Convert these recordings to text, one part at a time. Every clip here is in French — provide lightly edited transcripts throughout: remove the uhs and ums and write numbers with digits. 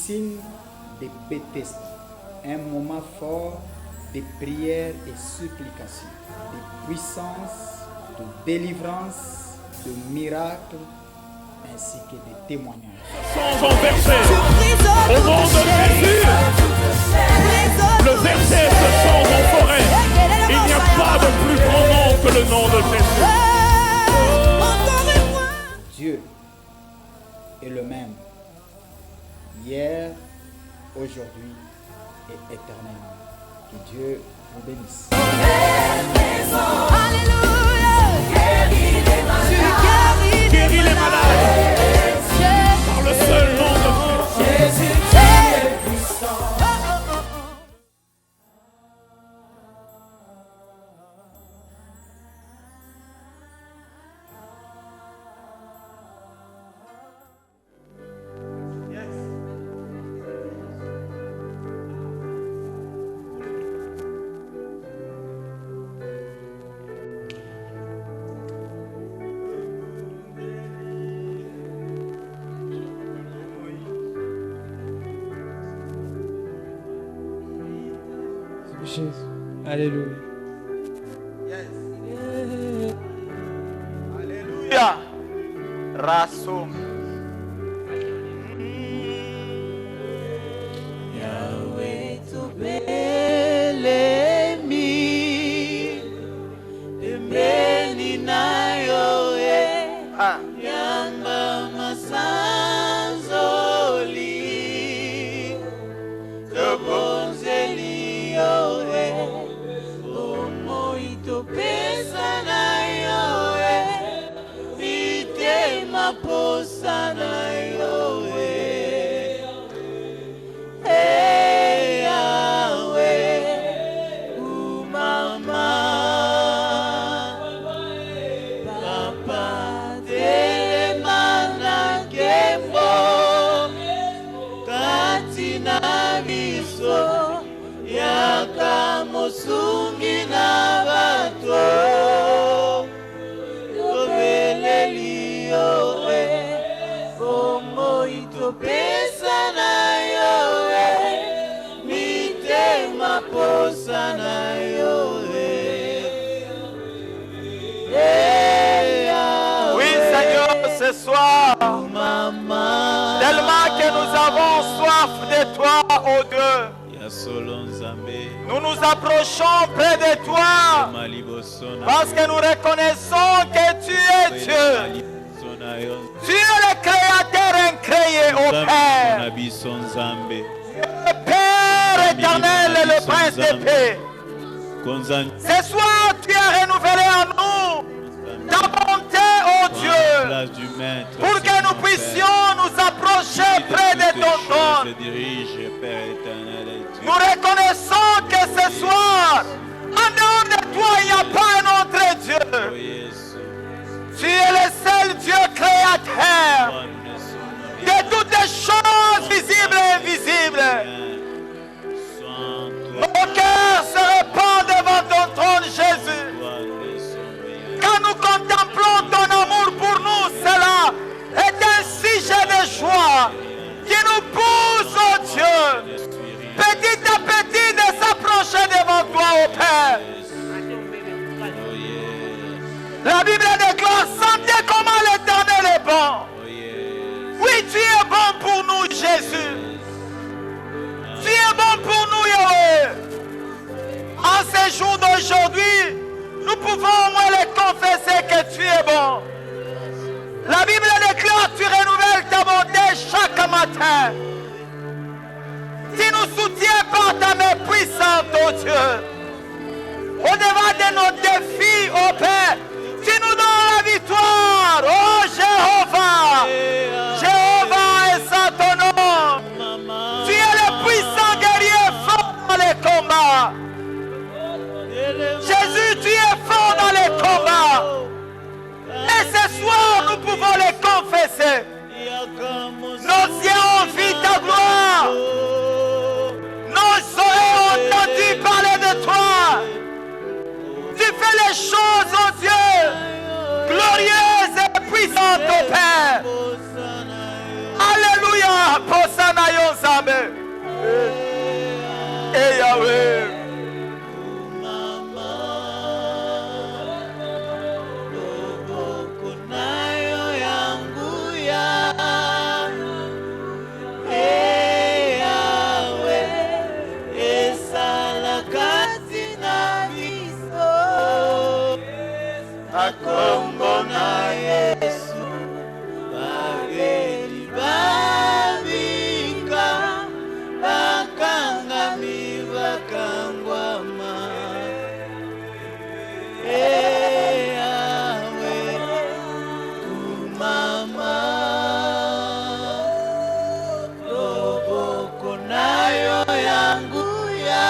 piscine de Bethesda, un moment fort de prière et supplication, de puissance, de délivrance, de miracles, ainsi que de témoignages. Sans verset, au nom de Jésus, le verset se change en forêt. Il n'y a pas de plus grand nom que le nom de Jésus. Dieu est le même, hier, aujourd'hui et éternellement. Que Dieu vous bénisse. Guéris les malades par le seul nom de Jésus. Jésus. Alléluia. Yes. Alléluia. Rasom. Yahweh tobelemi embeni nayo yamba masanzoli tobonzeli yo omoitopesa nayo mitema posa nayo Mosungi na bato Tobeleli yo Komo itopesa na yo Mitema posa na yo Oui, Seigneur, ce soir, tellement que nous avons soif de toi, ô Dieu. Nous nous approchons près de toi parce que nous reconnaissons que tu es Dieu. Tu es le Créateur incréé, ô Père. Le Père éternel et le Prince de paix. Ce soir, tu as renouvelé en nous ta bonté, ô Dieu, pour que nous puissions nous approcher près de ton trône. Nous reconnaissons que ce soir, en dehors de toi, il n'y a pas un autre Dieu. Tu es le seul Dieu créateur de toutes les choses visibles et invisibles. Nos cœurs se répandent devant ton trône, Jésus. Quand nous contemplons ton amour pour nous, cela est un sujet de joie qui nous pousse, oh Dieu, petit à petit de s'approcher devant toi, ô Père. La Bible déclare, sentez comment l'Éternel est bon. Oui, tu es bon pour nous, Jésus. Tu es bon pour nous, Yahweh. En ce jour d'aujourd'hui, nous pouvons au moins le confesser que tu es bon. La Bible déclare, tu renouvelles ta bonté chaque matin. Tu nous soutiens par ta main puissante, oh Dieu. Au-devant de nos défis, oh Père, tu nous donnes la victoire, oh Jéhovah. Jéhovah est ça ton nom. Tu es le puissant guerrier fort dans les combats. Jésus, tu es fort dans les combats. Et ce soir, nous pouvons le confesser. Nos yeux ont vu ta gloire. Nos oreilles ont entendu parler de toi. Tu fais les choses, oh Dieu, glorieuses et puissantes, oh Père. Alléluia. Nzambe. Et Yahweh. Kombo na Yesu babeli babika bakangami bakangwama Yahweh kumama loboko nayo yangu ya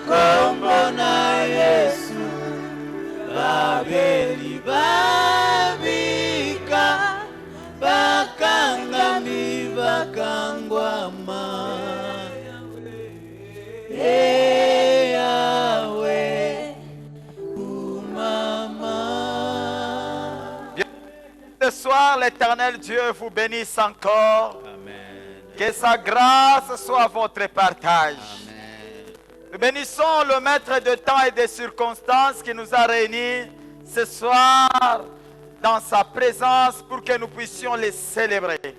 Kombo na Yesu babeli babika bakangami bakangwama Yahweh umama. Ce soir, l'Éternel Dieu vous bénisse encore. Amen. Que sa grâce soit votre partage. Amen. Nous bénissons le maître de temps et des circonstances qui nous a réunis ce soir dans sa présence pour que nous puissions les célébrer.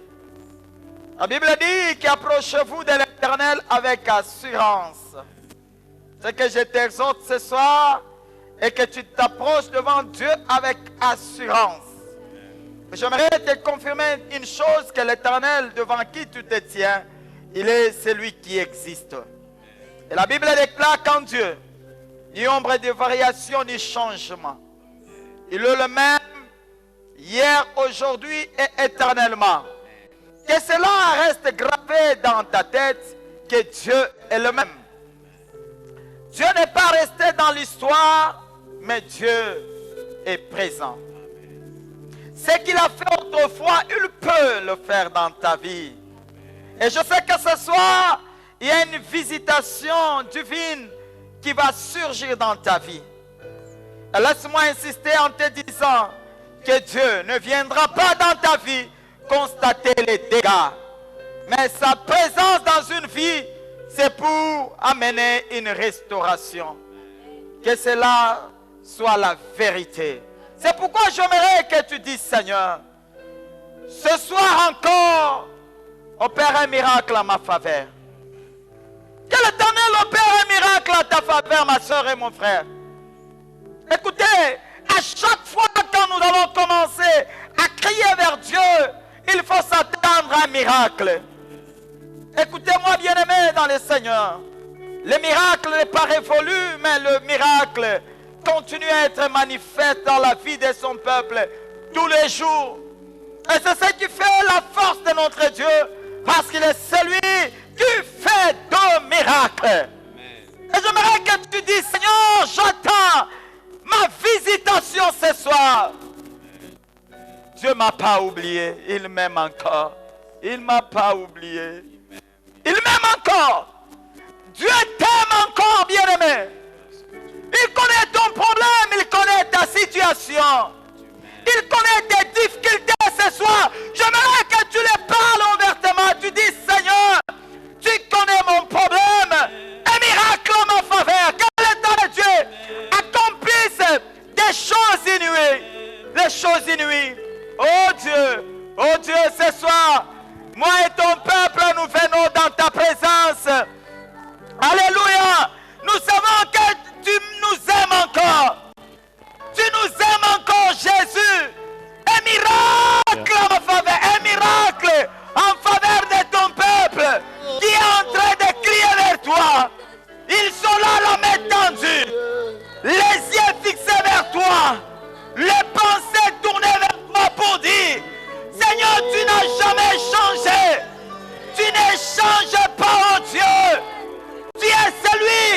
La Bible dit qu'approchez-vous de l'Éternel avec assurance. Ce que je t'exhorte ce soir est que tu t'approches devant Dieu avec assurance. J'aimerais te confirmer une chose, que l'Éternel devant qui tu te tiens, il est celui qui existe. Et la Bible déclare qu'en Dieu, ni ombre de variation ni changement. Il est le même hier, aujourd'hui et éternellement. Que cela reste gravé dans ta tête, que Dieu est le même. Dieu n'est pas resté dans l'histoire, mais Dieu est présent. Ce qu'il a fait autrefois, il peut le faire dans ta vie. Et je sais que ce soir, il y a une visitation divine qui va surgir dans ta vie. Et laisse-moi insister en te disant que Dieu ne viendra pas dans ta vie constater les dégâts. Mais sa présence dans une vie, c'est pour amener une restauration. Que cela soit la vérité. C'est pourquoi j'aimerais que tu dises, Seigneur, ce soir encore, opère un miracle à ma faveur. Que l'Éternel opère un miracle à ta faveur, ma soeur et mon frère. Écoutez, à chaque fois quand nous allons commencer à crier vers Dieu, il faut s'attendre à un miracle. Écoutez-moi, bien-aimés dans le Seigneur. Le miracle n'est pas révolu, mais le miracle continue à être manifeste dans la vie de son peuple tous les jours. Et c'est ce qui fait la force de notre Dieu, parce qu'il est celui qui fait de miracles. Et j'aimerais que tu dises, Seigneur, j'attends ma visitation ce soir. Dieu ne m'a pas oublié, il m'aime encore. Il ne m'a pas oublié. Il m'aime encore. Dieu t'aime encore, bien-aimé. Il connaît ton problème, il connaît ta situation. Il connaît tes difficultés ce soir. J'aimerais que tu les parles ouvertement. Tu dis, Seigneur, tu connais mon problème. Un miracle en ma faveur. Que l'État de Dieu accomplisse des choses inouïes. Les choses inouïes. Oh Dieu, ce soir, moi et ton peuple, nous venons dans ta présence. Alléluia. Nous savons que tu nous aimes encore. Tu nous aimes encore, Jésus. Un miracle en ma faveur. Un miracle en faveur de ton peuple qui est en train de crier vers toi. Ils sont là, la main tendue, les yeux fixés vers toi, les pensées tournées vers toi pour dire, Seigneur, tu n'as jamais changé. Tu ne changes pas, oh Dieu. Tu es celui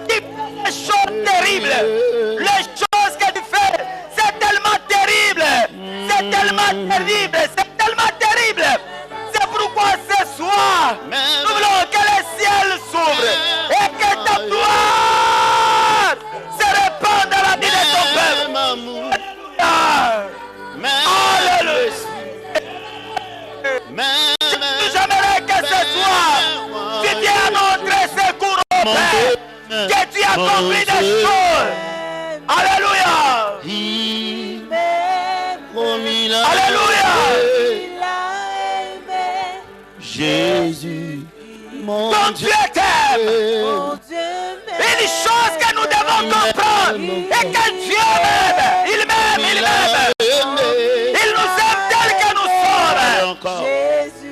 qui fait des choses terribles. Les choses que tu fais, c'est tellement terrible. C'est tellement terrible. C'est tellement terrible. C'est pourquoi ce soir, nous voulons que les ciels s'ouvrent et que ta gloire Père, que tu accomplis des choses. Alléluia. Alléluia. Jésus, mon Ton Dieu t'aime. Une chose que nous devons comprendre est que Dieu m'aime. Il m'aime, il m'aime. Il nous aime tel que nous sommes.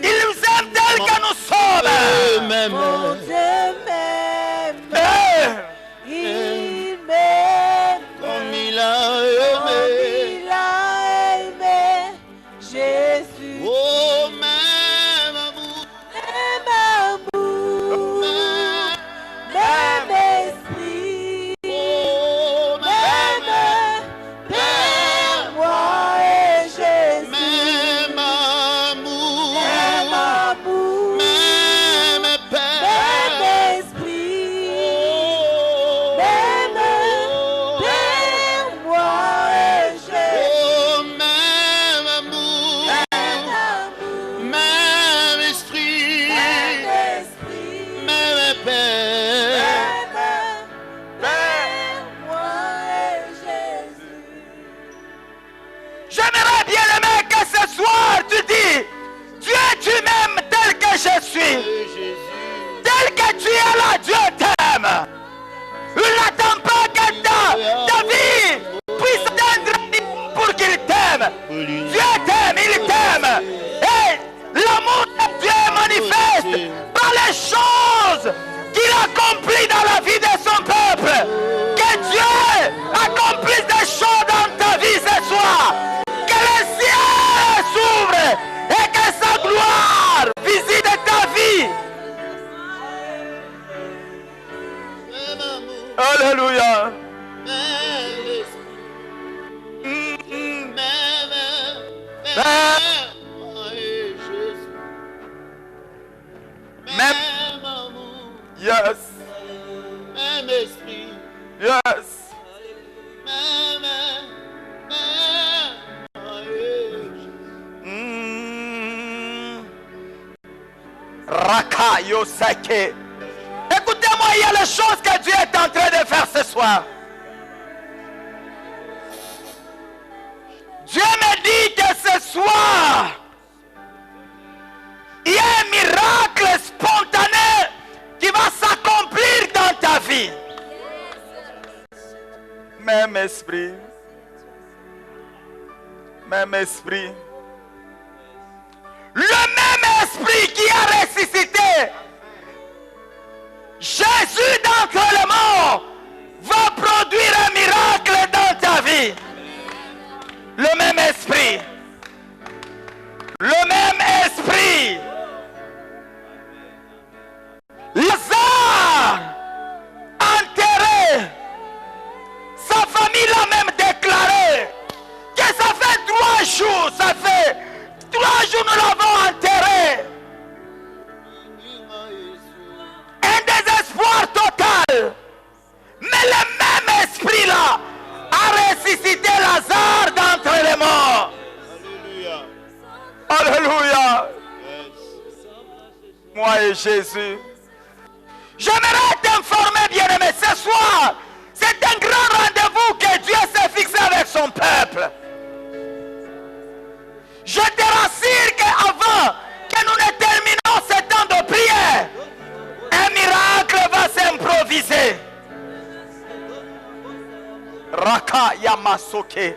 Il nous aime tel que nous sommes. Il m'aime comme il a aimé Jésus. Oh, même amour, même esprit, oh, même Père, moi et Jésus. Même amour, même Père, même esprit, même Père, moi et Jésus. Oh, même amour, même esprit, même Père, moi et Jésus. J'aimerais bien aimer que ce soir tu dis, Dieu tu m'aimes tel que je suis. Tel que tu es là, Dieu t'aime. Il n'attend pas que ta vie puisse atteindre pour qu'il t'aime. Dieu t'aime, il t'aime. Et l'amour de Dieu est manifeste par les choses qu'il accomplit dans la vie de son peuple. Que Dieu accomplisse des choses dans ta vie ce soir. Que les cieux s'ouvrent et que sa gloire visite ta vie. Même amour, Alléluia. même esprit, même moi et Jésus. Même amour, Yes. même esprit, Yes. même moi et Jésus. Raka Yosake. Écoutez-moi, il y a les choses que Dieu est en train de faire ce soir. Dieu me dit que ce soir, il y a un miracle spontané qui va s'accomplir dans ta vie. Même esprit. Même esprit. Le même esprit qui a ressuscité Jésus d'entre les morts va produire un miracle dans ta vie. Le même esprit. Le même esprit. Lazare, enterré, sa famille l'a même déclaré que ça fait 3 jours, ça fait 3 jours nous l'avons enterré. Un désespoir total. Mais le même esprit-là a ressuscité Lazare d'entre les morts. Alléluia. Moi et Jésus. J'aimerais t'informer, bien-aimé, ce soir, c'est un grand rendez-vous que Dieu s'est fixé avec son peuple. Je te rassure qu'avant que nous ne terminons ce temps de prière, un miracle va s'improviser. Raka Yamasoke.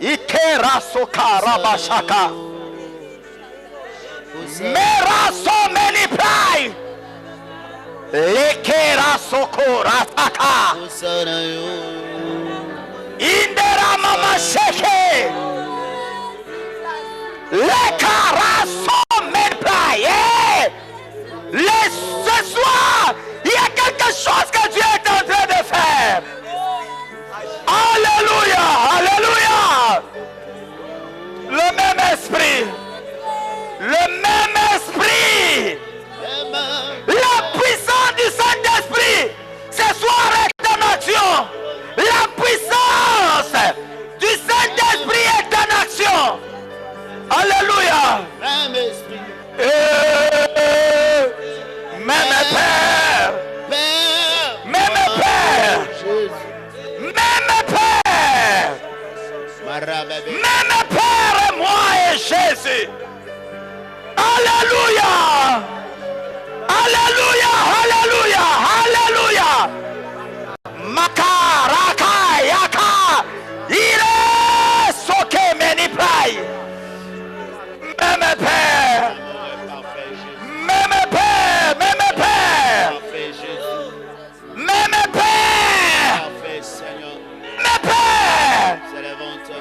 Ikera Soka Rabashaka. Meraso Meniprai. Ikera Soko Rataka. Indera Mama Sheke. Lekara Meniprai. Ce soir, il y a quelque chose que Dieu est en train de faire. Alléluia, alléluia. Le même esprit. Le même esprit. La puissance du Saint-Esprit ce soir est en action. La puissance Même Père et moi et Jésus. Alléluia. Alléluia. Alléluia. Alléluia. Makaraka yaka. Il est soké meniprai. Même Père. Même Père. Même Père. Même Père. Même Père.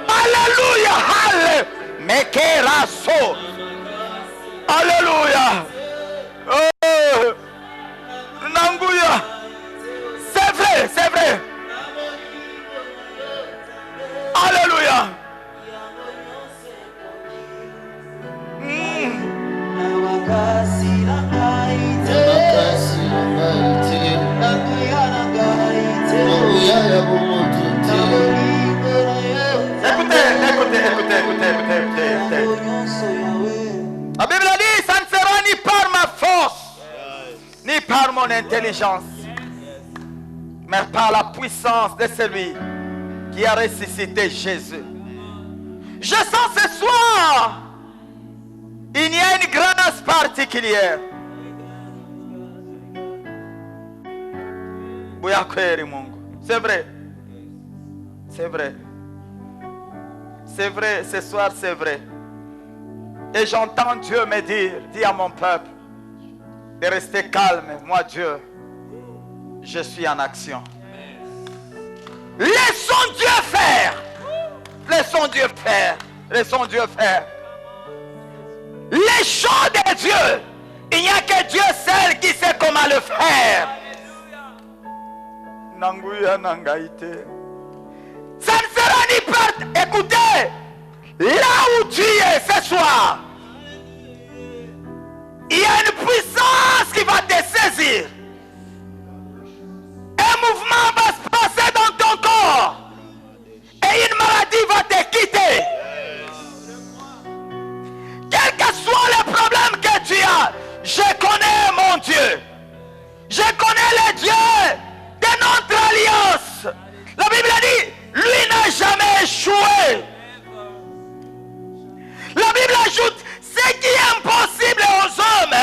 Alléluia. Alléluia. Mekeraso. Alléluia. Oh. Nanguya. C'est vrai, c'est vrai. Alléluia. Écoutez. La Bible dit, ça ne sera ni par ma force, ni par mon intelligence, mais par la puissance de celui qui a ressuscité Jésus. Je sens ce soir, il y a une grâce particulière. C'est vrai. C'est vrai. C'est vrai, ce soir c'est vrai. Et j'entends Dieu me dire, dis à mon peuple, de rester calme. Moi Dieu, je suis en action. Laissons Dieu faire. Laissons Dieu faire. Laissons Dieu faire. Les choses de Dieu, il n'y a que Dieu seul qui sait comment le faire. Nanguya nangaïte. Ça ne sera ni par... Écoutez, là où tu es ce soir, il y a une puissance qui va te saisir. Un mouvement va se passer dans ton corps. Et une maladie va te quitter. Quel que soit le problème que tu as, je connais mon Dieu. Je connais le Dieu de notre alliance. La Bible dit, lui n'a jamais échoué. La Bible ajoute, ce qui est impossible aux hommes,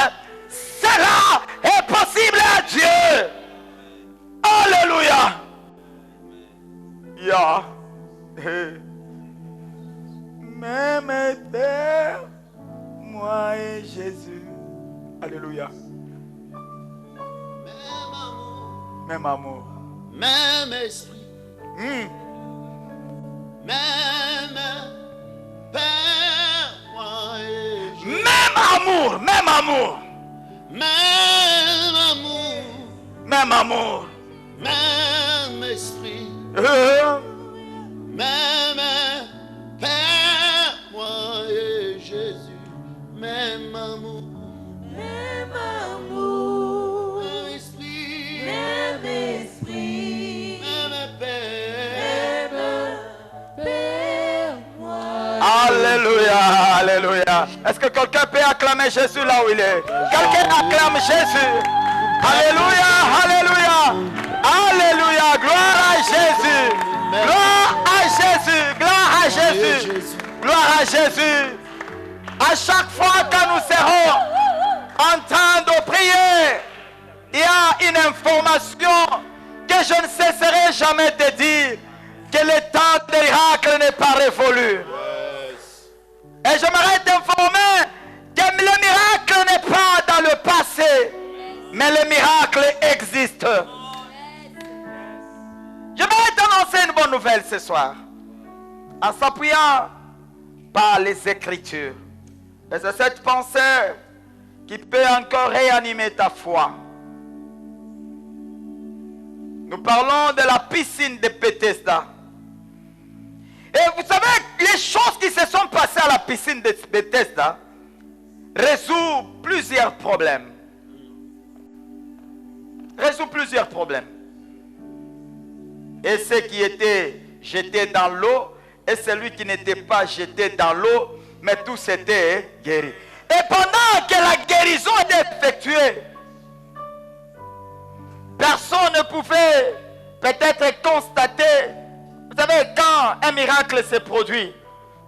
cela est possible à Dieu. Alléluia. Ya. Même Père, moi et Jésus. Alléluia. Même amour. Même esprit. Même Père, moi et Jésus. Même amour. Même amour. Même amour. Même amour. Même esprit. Même Père, moi et Jésus. Même amour. Même amour, Même esprit. même esprit, Même Père. même Père, moi. Alléluia, alléluia. Est-ce que quelqu'un peut acclamer Jésus là où il est? Quelqu'un acclame Jésus. Alléluia, alléluia. Alléluia, gloire à Jésus. Gloire à Jésus, gloire à Jésus. Gloire à Jésus. À chaque fois que nous serons en train de prier, il y a une information que je ne cesserai jamais de dire, que le temps des miracles n'est pas révolu. Et j'aimerais t'informer que le miracle n'est pas dans le passé, mais le miracle existe. J'aimerais t'annoncer une bonne nouvelle ce soir, en s'appuyant par les Écritures. Et c'est cette pensée qui peut encore réanimer ta foi. Nous parlons de la piscine de Bethesda. Et vous savez, les choses qui se sont passées à la piscine de Bethesda résout plusieurs problèmes. Résout plusieurs problèmes. Et ceux qui étaient jetés dans l'eau, et celui qui n'était pas jeté dans l'eau, mais tous étaient guéris. Et pendant que la guérison était effectuée, personne ne pouvait peut-être constater Vous savez, quand un miracle se produit,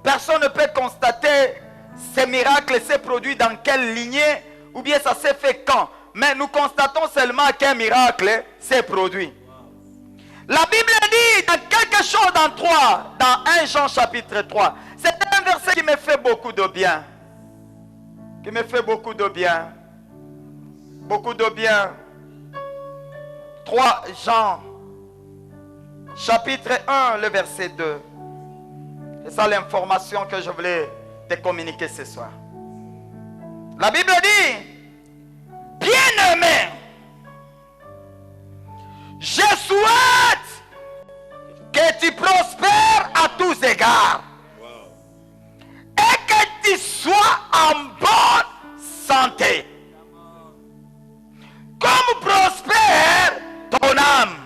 personne ne peut constater ce miracle s'est produit dans quelle lignée ou bien ça s'est fait quand. Mais nous constatons seulement qu'un miracle s'est produit. La Bible dit dans quelque chose dans 1 Jean chapitre 3. C'est un verset qui me fait beaucoup de bien. Qui me fait beaucoup de bien. Beaucoup de bien. 3 Jean chapitre 1, le verset 2. C'est ça l'information que je voulais te communiquer ce soir. La Bible dit, bien-aimé, je souhaite que tu prospères à tous égards et que tu sois en bonne santé, comme prospère ton âme.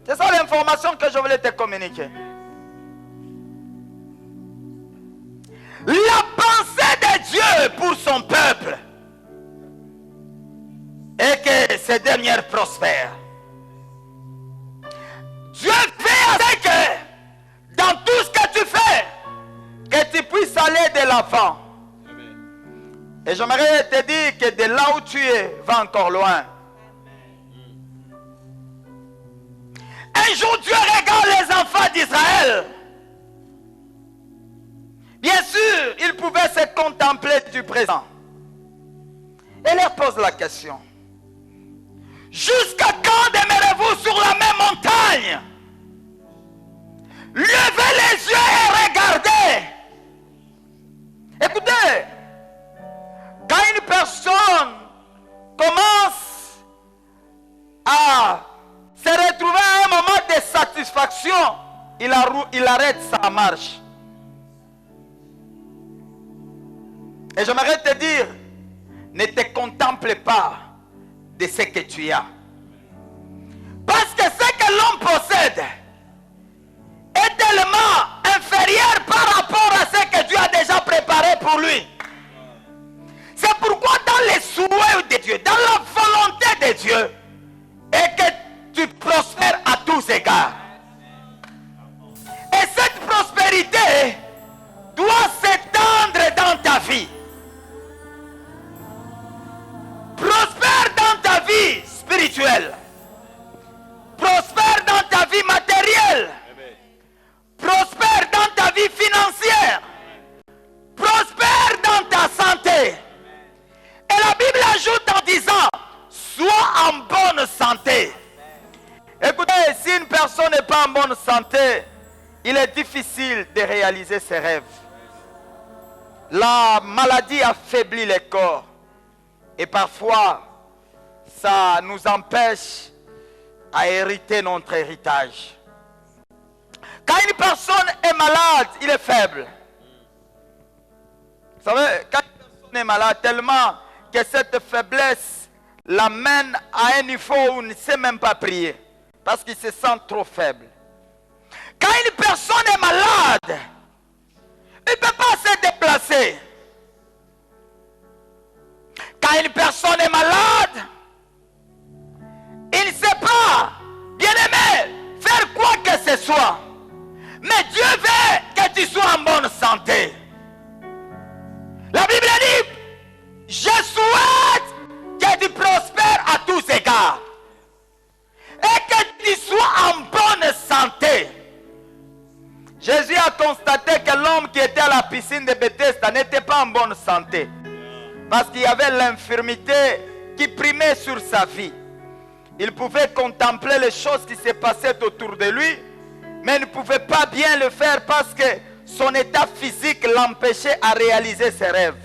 C'est ça l'information que je voulais te communiquer. La pensée de Dieu pour son peuple est que ces dernières prospèrent. Dieu fait avec que dans tout ce que tu fais, que tu puisses aller de l'avant. Et j'aimerais te dire que de là où tu es, va encore loin. Un jour, Dieu regarde les enfants d'Israël. Bien sûr, ils pouvaient se contempler du présent. Et leur pose la question. Jusqu'à quand demeurez-vous sur la même montagne? Levez les yeux et regardez. Écoutez, quand une personne commence à se retrouver à un moment de satisfaction, il arrête sa marche. Et j'aimerais te dire, ne te contemple pas de ce que tu as. Parce que ce que l'homme possède est tellement inférieur par rapport à ce que Dieu a déjà préparé pour lui. C'est pourquoi dans les souhaits de Dieu, dans la volonté de Dieu, est que tu prospères à tous égards. Et cette prospérité doit s'étendre dans ta vie. Prospère dans ta vie spirituelle. Prospère dans ta vie matérielle. Prospère dans ta vie financière. Prospère dans ta santé. Et la Bible ajoute en disant, sois en bonne santé. Écoutez, si une personne n'est pas en bonne santé, il est difficile de réaliser ses rêves. La maladie affaiblit le corps. Et parfois, ça nous empêche à hériter notre héritage. Quand une personne est malade, il est faible. Vous savez, quand une personne est malade, tellement que cette faiblesse l'amène à un niveau où il ne sait même pas prier. Parce qu'il se sent trop faible. Quand une personne est malade, il ne peut pas se déplacer. Quand une personne est malade, il ne sait pas, bien-aimé, faire quoi que ce soit. Mais Dieu veut que tu sois en bonne santé. La Bible dit, je souhaite que tu prospères à tous égards. Et que tu sois en bonne santé. Jésus a constaté que l'homme qui était à la piscine de Bethesda n'était pas en bonne santé. Parce qu'il y avait l'infirmité qui primait sur sa vie. Il pouvait contempler les choses qui se passaient autour de lui, mais il ne pouvait pas bien le faire parce que son état physique l'empêchait à réaliser ses rêves.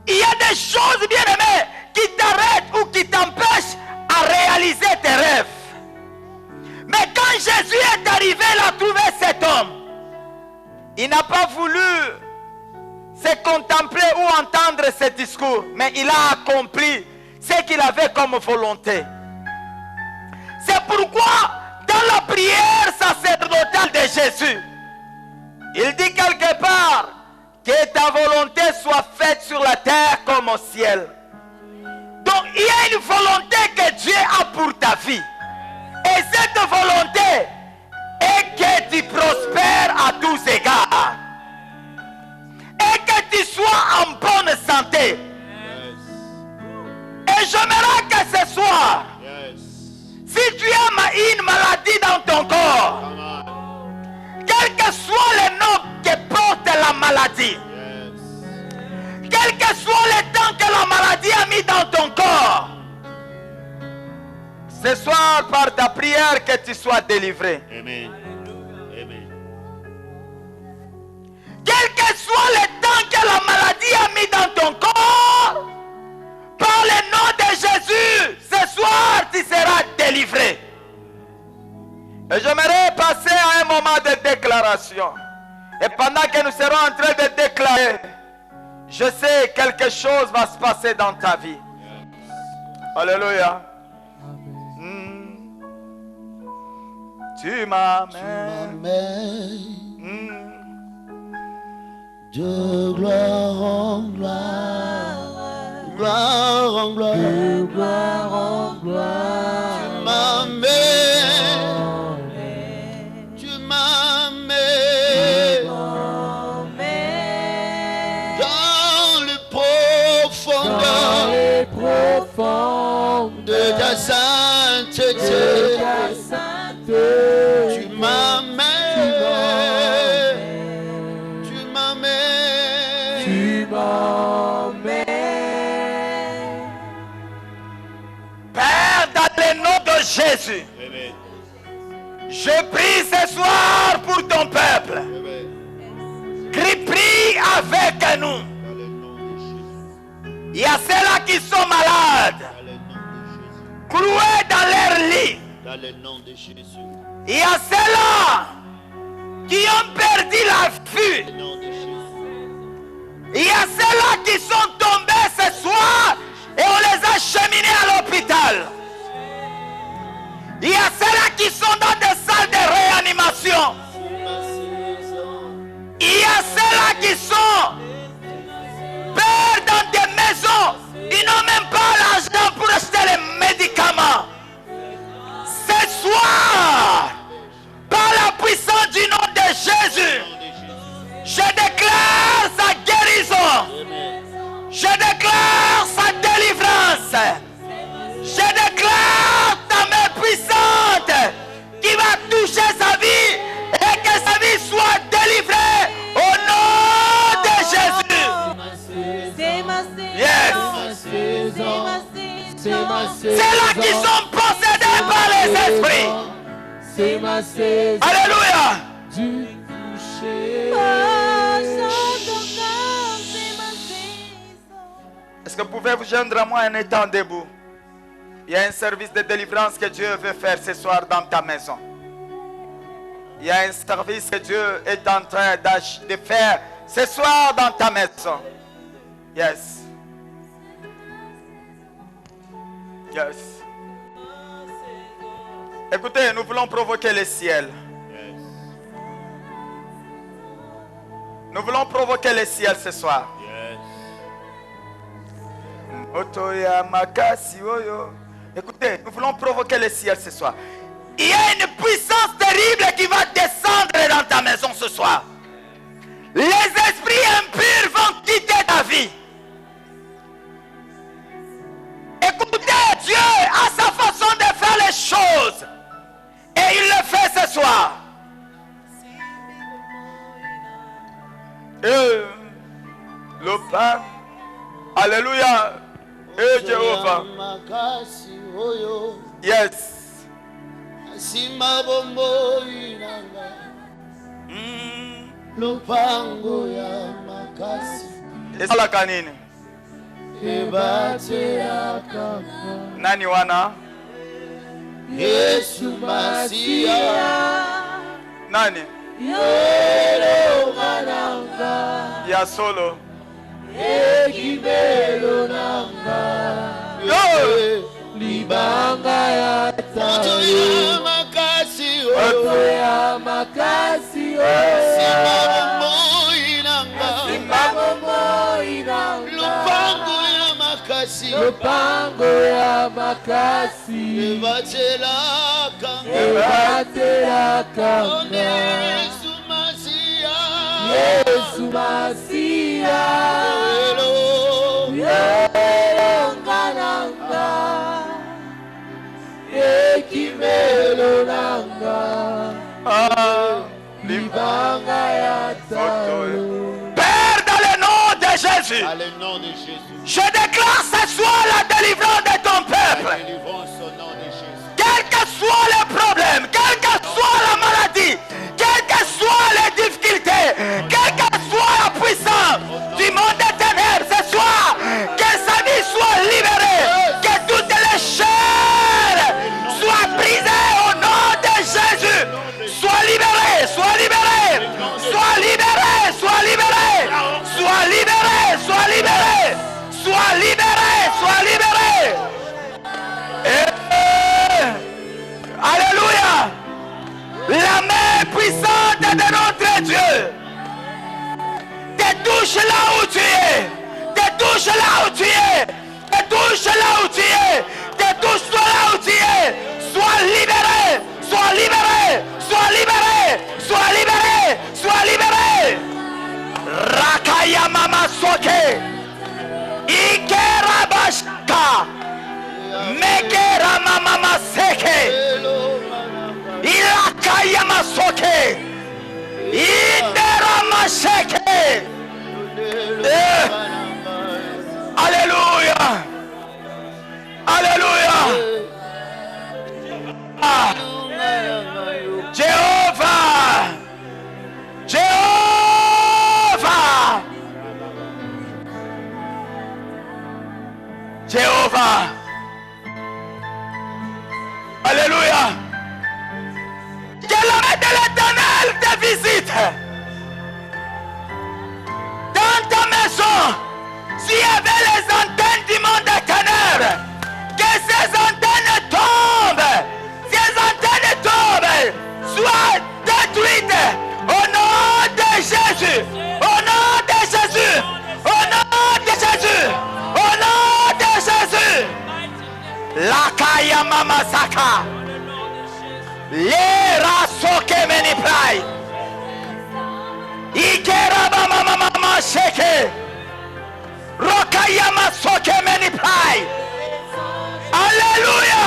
Il y a des choses, bien-aimées, qui t'arrêtent ou qui t'empêchent à réaliser tes rêves. Mais quand Jésus est arrivé, il a trouvé cet homme. Il n'a pas voulu se contempler ou entendre ce discours, mais il a accompli ce qu'il avait comme volonté. C'est pourquoi dans la prière sacerdotale de Jésus, il dit quelque part que ta volonté soit faite sur la terre comme au ciel. Donc il y a une volonté que Dieu a pour ta vie. Et cette volonté et que tu prospères à tous égards. Et que tu sois en bonne santé. Et j'aimerais que ce soir, si tu as une maladie dans ton corps, quel que soit le nom que porte la maladie, quel que soit le temps que la maladie a mis dans ton corps, ce soir par ta prière que tu sois délivré. Amen. Amen. Quel que soit le temps que la maladie a mis dans ton corps, par le nom de Jésus, ce soir tu seras délivré. Et j'aimerais passer à un moment de déclaration. Et pendant que nous serons en train de déclarer, je sais que quelque chose va se passer dans ta vie. Alléluia. Tu m'amènes de gloire en gloire, gloire en gloire, De gloire en gloire. tu m'amènes, tu m'amènes dans le profondeur Dans les profondes de ta sainteté, de ta sainteté. tu m'amènes, tu m'amènes, Tu m'emmènes. Père, dans le nom de Jésus, Amen. je prie ce soir pour ton peuple. Amen. Prie avec nous. Dans le nom de Jésus, Il y a ceux-là qui sont malades, dans le nom de Jésus, cloués dans leur lit. dans le nom de Jésus, Il y a ceux-là qui ont perdu la vue. dans le nom de Jésus. Il y a ceux-là qui sont tombés ce soir et on les a cheminés à l'hôpital. Il y a ceux-là qui sont dans des salles de réanimation. Il y a ceux-là qui sont pères dans des maisons. Ils n'ont même pas l'argent pour acheter les médicaments. Ce soir, par la puissance du nom de Jésus, je déclare sa guérison. Je déclare sa délivrance. Je déclare ta main puissante qui va toucher sa vie et que sa vie soit délivrée au nom de Jésus. C'est ma saison. Yes. C'est ma saison. C'est là qui sont possédés par les esprits. C'est ma saison. Alléluia. Du toucher. C'est ma saison. Est-ce que vous pouvez vous joindre à moi en étant debout? Il y a un service de délivrance que Dieu veut faire ce soir dans ta maison. Il y a un service que Dieu est en train de faire ce soir dans ta maison. Yes. Yes. Écoutez, nous voulons provoquer le ciel. Nous voulons provoquer le ciel ce soir. Otoya makasi oyo. Écoutez, nous voulons provoquer le ciel ce soir. Il y a une puissance terrible qui va descendre dans ta maison ce soir. Les esprits impurs vont quitter ta vie. Écoutez, Dieu a sa façon de faire les choses. Et il le fait ce soir. Et le pain. Alléluia. Et Jéhovah. Makasi oyo, Yes. asima bombo inanga, lupango ya makasi, Esala kanini. ebate ya kaka, Nani wana? Yesu Masia, Nani? Yoro mananga, Ya solo. ekibelo nanga, Yo. libanga ya tayo, ya makasi oyo, Ya makasi asima bombo inanga, Simamo inanga. lupango ya makasi, lopango ya makasi ebatelaka ebatelaka Yesu Masia Yesu Masia elongananga ekimelo nanga libanga ya talo. Père, dans le nom de Jésus, Dans le nom de Jésus, je déclare ce soir la délivrance de ton peuple. délivrons au nom de Jésus. Quel que soit le problème, quelle que soit la maladie, quelles que soient les difficultés, quelle que soit la puissance du monde des ténèbres ce soir, que sa vie soit libérée, que toutes les chaînes soient brisées au nom de Jésus. Sois libéré, sois libéré, sois libéré, sois libéré, sois libéré, sois libéré, sois libéré, sois libéré. Alléluia. La main puissante de notre Dieu te touche là où tu es, te touche là où tu es, te touche là où tu es, te touche toi là où tu es. Sois libéré, sois libéré, sois libéré, sois libéré, sois libéré. Rakaya mama soke, ikera bashka, mekera mama seke. Ilakaya masoke, indera masheke. Alléluia, alléluia. Ah. Jéhovah, Jéhovah, Jéhovah. Alléluia. Que la main de l'Éternel te visite. Dans ta maison, s'il y avait les antennes du monde des ténèbres, que ces antennes tombent, ces antennes tombent, soient détruites au nom de Jésus, au nom de Jésus, au nom de Jésus, au nom de Jésus. Lakaya mama saka. Yera soke meni prai. Ikera mama mama sheke. Rokaya ma soke meni prai. Alléluia.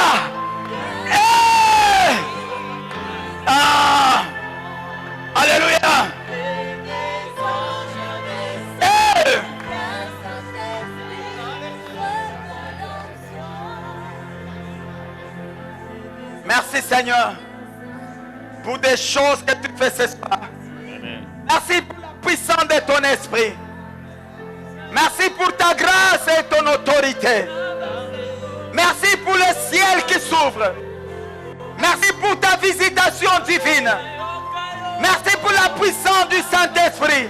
Ah. Alléluia. Merci Seigneur pour des choses que tu fais ce soir. Merci pour la puissance de ton esprit. Merci pour ta grâce et ton autorité. Merci pour le ciel qui s'ouvre. Merci pour ta visitation divine. Merci pour la puissance du Saint-Esprit.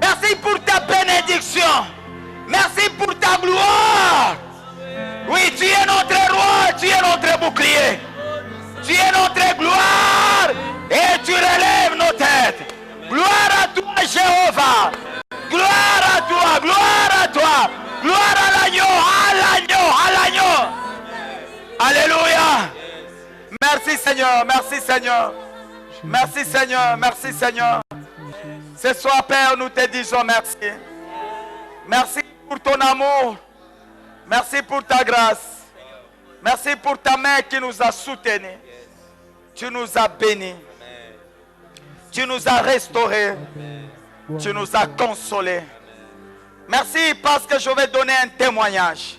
Merci pour ta bénédiction. Merci pour ta gloire. Oui, tu es notre roi, tu es notre bouclier. Tu es notre gloire et tu relèves nos têtes. Gloire à toi, Jéhovah. Gloire à toi, gloire à toi. Gloire à l'agneau, à l'agneau, à l'agneau. Alléluia. Merci Seigneur, merci Seigneur. Merci Seigneur, merci Seigneur. Ce soir, Père, nous te disons merci. Merci pour ton amour. Merci pour ta grâce. Merci pour ta main qui nous a soutenus. Tu nous as bénis. Tu nous as restaurés. Tu nous as consolés. Merci parce que je vais donner un témoignage.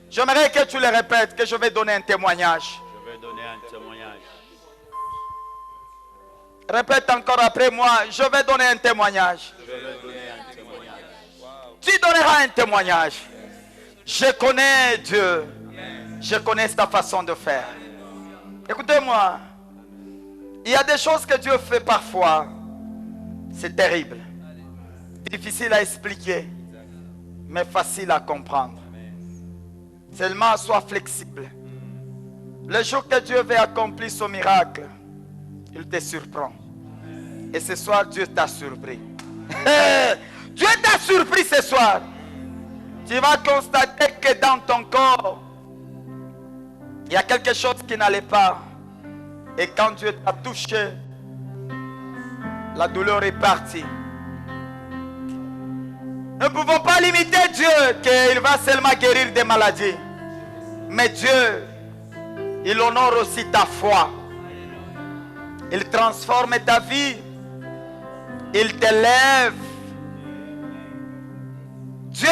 J'aimerais que tu le répètes, que je vais donner un témoignage. Je vais donner un témoignage. Répète encore après moi, je vais donner un témoignage. Je vais donner un témoignage. Tu donneras un témoignage. Je connais Dieu. Je connais sa façon de faire. Écoutez-moi. Il y a des choses que Dieu fait parfois. C'est terrible. Difficile à expliquer. Mais facile à comprendre. Seulement sois flexible. Le jour que Dieu veut accomplir son miracle, il te surprend. Et ce soir, Dieu t'a surpris. Dieu t'a surpris ce soir. Tu vas constater que dans ton corps, il y a quelque chose qui n'allait pas. Et quand Dieu t'a touché, la douleur est partie. Nous ne pouvons pas limiter Dieu qu'il va seulement guérir des maladies. Mais Dieu, il honore aussi ta foi. Il transforme ta vie. Il t'élève. Dieu.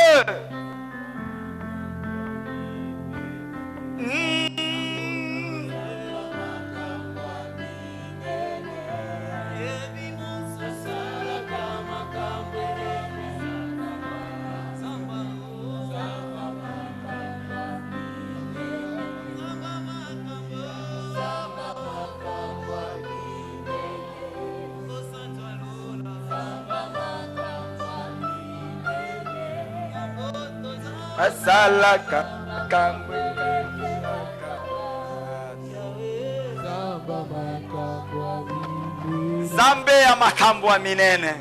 Zambé à Makambwa Minene.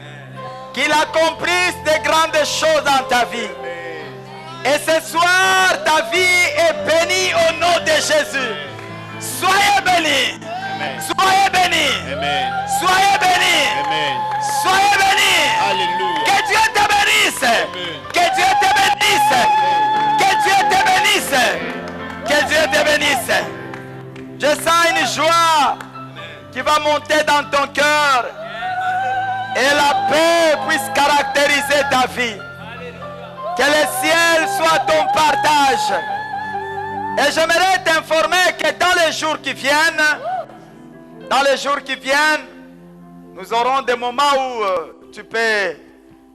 Qu'il accomplisse de grandes choses dans ta vie. Et ce soir, ta vie est bénie au nom de Jésus. Soyez bénis. Soyez bénis. Soyez bénis. Soyez bénis. Alléluia. Que Dieu te bénisse. Que Dieu te bénisse. Que Dieu te bénisse. Que Dieu te bénisse. Je sens une joie qui va monter dans ton cœur. Et la paix puisse caractériser ta vie. Que le ciel soit ton partage. Et j'aimerais t'informer que dans les jours qui viennent, nous aurons des moments où tu peux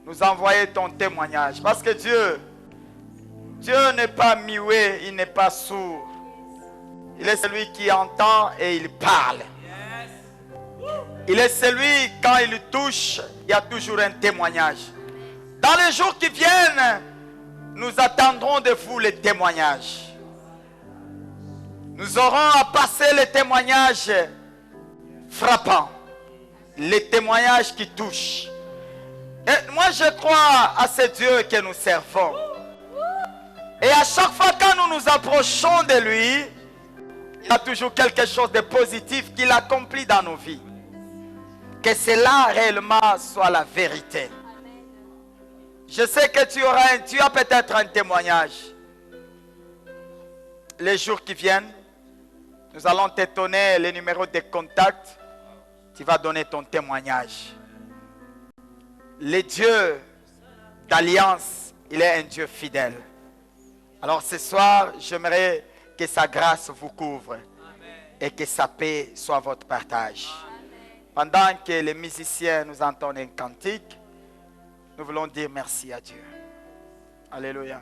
nous envoyer ton témoignage. Parce que Dieu n'est pas muet, il n'est pas sourd. Il est celui qui entend et il parle. Il est celui, quand il touche, il y a toujours un témoignage. Dans les jours qui viennent, nous attendrons de vous les témoignages. Nous aurons à passer les témoignages frappants. Les témoignages qui touchent. Et moi, je crois à ce Dieu que nous servons. Et à chaque fois quand nous nous approchons de lui, il y a toujours quelque chose de positif qu'il accomplit dans nos vies. Que cela réellement soit la vérité. Je sais que tu as peut-être un témoignage. Les jours qui viennent, nous allons te donner les numéros de contact. Tu vas donner ton témoignage. Le Dieu d'alliance, il est un Dieu fidèle. Alors ce soir, j'aimerais que sa grâce vous couvre et que sa paix soit votre partage. Pendant que les musiciens nous entendent un cantique, nous voulons dire merci à Dieu. Alléluia.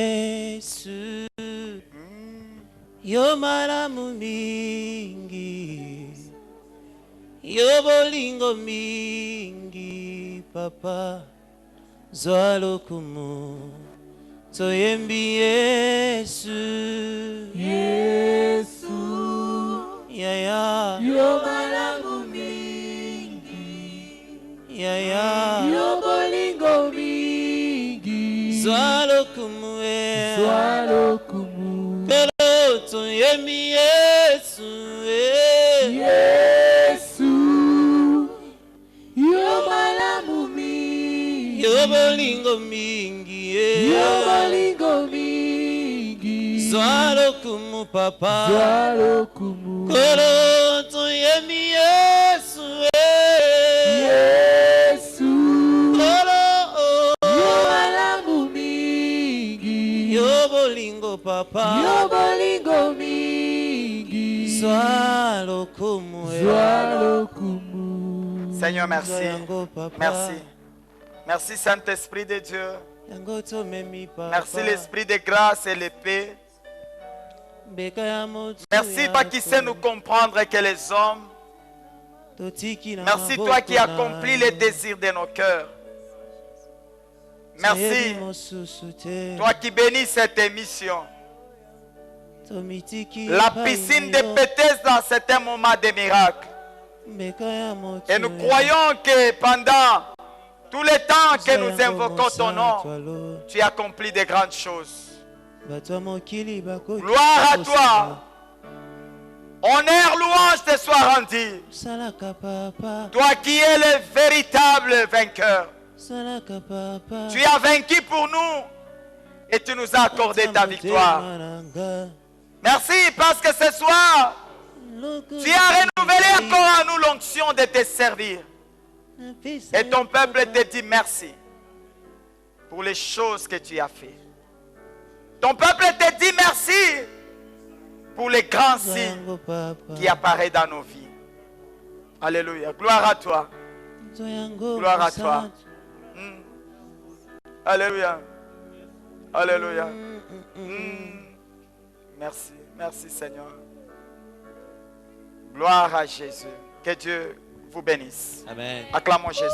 Yesu yo malamu mingi, yo bolingo mingi, papa zwalo kumu toyembi Yesu. Yesu Yaya yo malamu mingi, Yaya yo bolingo mingi, zwalo kumu swalo kumu. pero toyembi Yesu. Yesu yo malamu mingi, Yo bolingo mingi, yo bolingo mingi, zwalo kumu papa, swalo kumu. koro toyemi Yesu, Yesu koro yo malamu mingi, yo bolingo papa, yo bolingo mingi, zwalo kumu, swalo kumu. Seigneur, merci. Yango papa, Merci. Merci Saint-Esprit de Dieu. yango tomemi papa, Merci l'Esprit de grâce et de paix. mbeka ya motu Merci toi qui sais nous comprendre que les hommes. totiki na Merci maboko toi qui na accomplis les désirs de nos cœurs. Merci toyebi mosusu te, toi qui bénis cette émission. tomitiki La epai piscine na de yo. Bethesda, c'est un moment de miracle. Et nous croyons que pendant Tout le temps que nous invoquons ton nom, tu accomplis de grandes choses. Gloire à toi. Honneur, louange te soit rendu. Toi qui es le véritable vainqueur. Tu as vaincu pour nous et tu nous as accordé ta victoire. Merci parce que ce soir, tu as renouvelé encore à nous l'onction de te servir. Et ton peuple te dit merci pour les choses que tu as fait. Ton peuple te dit merci pour les grands signes qui apparaissent dans nos vies. Alléluia. Gloire à toi. Gloire à toi. Alléluia. Alléluia. Merci. Merci Seigneur. Gloire à Jésus. Que Dieu vous bénisse. Amen. Acclamons Jésus.